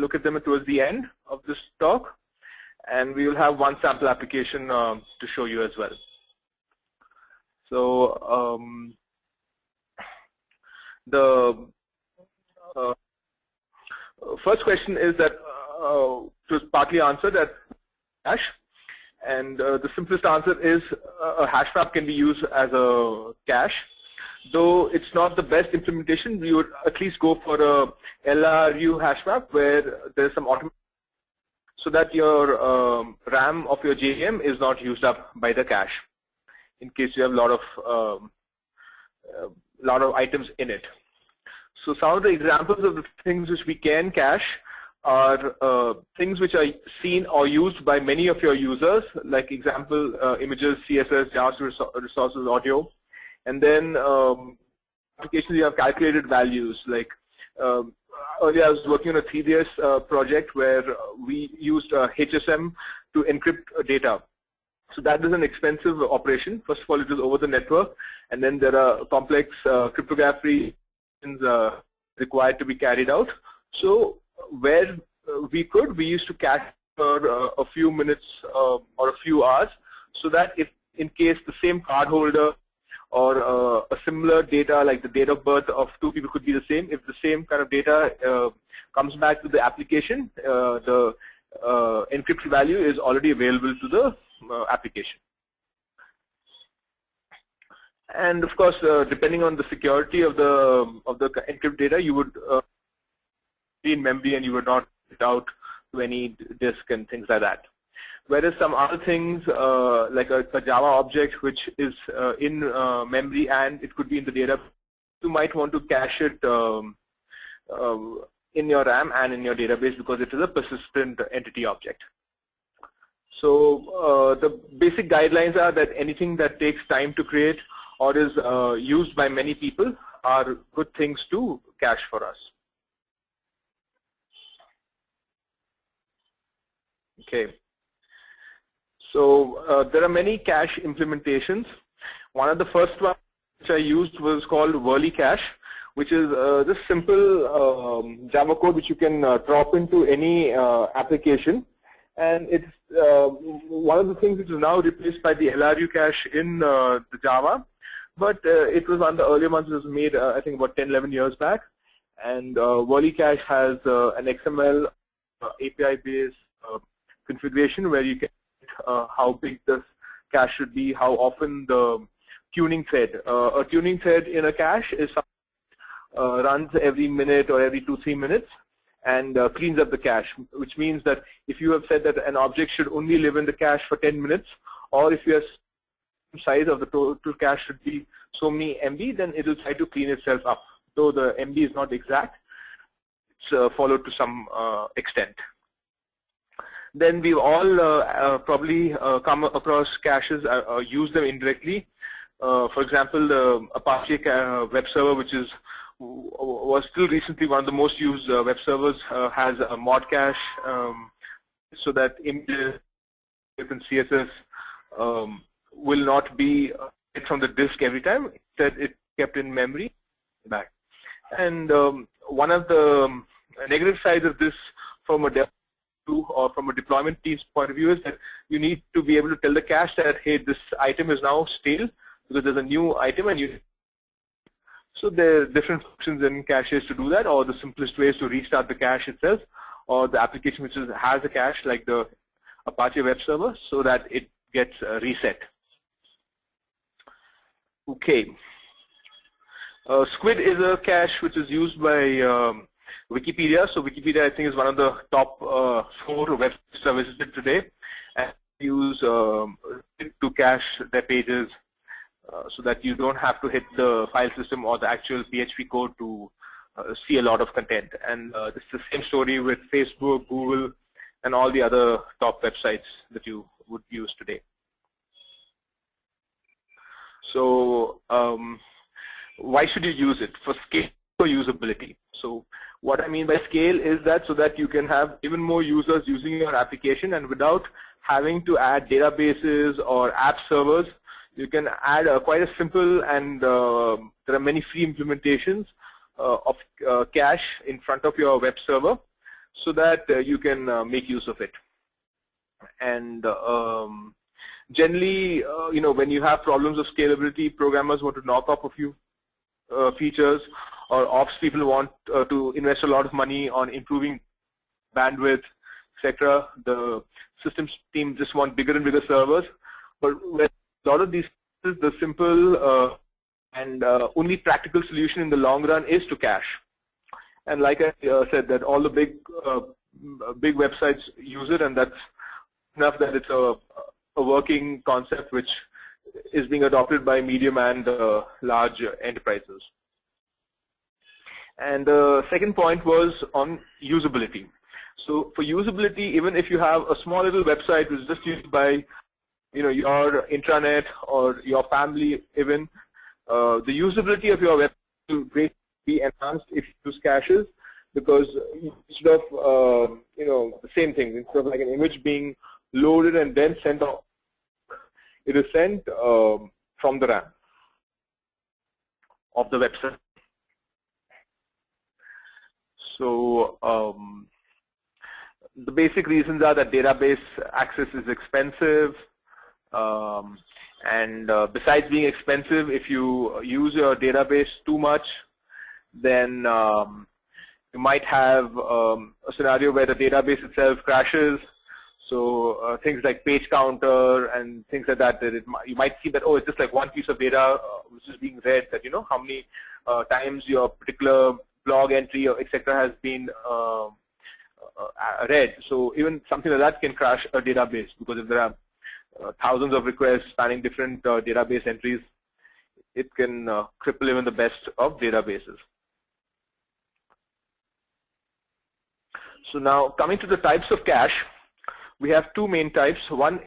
look at them towards the end of this talk, and we will have one sample application to show you as well. So the first question is that was partly answered at hash, and the simplest answer is a hash map can be used as a cache. Though it's not the best implementation, we would at least go for a LRU hash map where there's some automation so that your RAM of your JVM is not used up by the cache in case you have a lot of items in it. So some of the examples of the things which we can cache are things which are seen or used by many of your users, like example images, CSS, JavaScript resources, audio. And then applications you have calculated values, like earlier I was working on a 3DS project where we used HSM to encrypt data. So that is an expensive operation. First of all, it is over the network, and then there are complex cryptography required to be carried out. So where we used to cache for a few minutes or a few hours, so that if in case the same cardholder or a similar data like the date of birth of two people could be the same, if the same kind of data comes back to the application, the encrypted value is already available to the application. And of course, depending on the security of the encrypted data, you would be in memory and you would not put out to any disk and things like that. Whereas some other things like a Java object which is in memory and it could be in the data, you might want to cache it in your RAM and in your database because it is a persistent entity object. So the basic guidelines are that anything that takes time to create or is used by many people are good things to cache for us. Okay. So there are many cache implementations. One of the first ones which I used was called Whirly Cache, which is this simple Java code which you can drop into any application. And it's one of the things which is now replaced by the LRU cache in the Java. But it was one of the earlier ones. It was made, I think, about 10, 11 years back. And Whirly Cache has an XML API-based configuration where you can how big the cache should be, how often the tuning thread. A tuning thread in a cache is runs every minute or every 2-3 minutes and cleans up the cache, which means that if you have said that an object should only live in the cache for 10 minutes, or if your size of the total cache should be so many MB, then it will try to clean itself up. Though the MB is not exact, it's followed to some extent. Then we've all probably come across caches or use them indirectly. For example, the Apache web server, which was still recently one of the most used web servers, has a mod cache so that images and CSS will not be from the disk every time. Instead, it's kept in memory back. And one of the negative sides of this from a dev or from a deployment team's point of view is that you need to be able to tell the cache that, hey, this item is now stale because there's a new item and you. So there are different functions in caches to do that, or the simplest way is to restart the cache itself, or the application which has a cache like the Apache web server, so that it gets reset. Okay. Squid is a cache which is used by Wikipedia. So Wikipedia, I think, is one of the top 4 web services today, and use to cache their pages so that you don't have to hit the file system or the actual PHP code to see a lot of content. And this is the same story with Facebook, Google, and all the other top websites that you would use today. So why should you use it? For scale, for usability. So what I mean by scale is that so that you can have even more users using your application, and without having to add databases or app servers, you can add quite a simple, and there are many free implementations of cache in front of your web server, so that you can make use of it. And generally, when you have problems of scalability, programmers want to knock off a few features, or ops people want to invest a lot of money on improving bandwidth, etc. The systems team just want bigger and bigger servers. But with a lot of these, the simple and only practical solution in the long run is to cache. And like I said, that all the big websites use it, and that's enough that it's a working concept which is being adopted by medium and large enterprises. And the second point was on usability. So for usability, even if you have a small little website which is just used by your intranet or your family even, the usability of your website will greatly be enhanced if you use caches, because instead of the same thing, instead of like an image being loaded and then sent off, it is sent from the RAM of the website. So the basic reasons are that database access is expensive, and besides being expensive, if you use your database too much, then you might have a scenario where the database itself crashes. So things like page counter and things like that, you might see that, oh, it's just like one piece of data which is being read, that how many times your particular blog entry or etc. has been read. So even something like that can crash a database, because if there are thousands of requests spanning different database entries, it can cripple even the best of databases. So now coming to the types of cache, we have two main types. One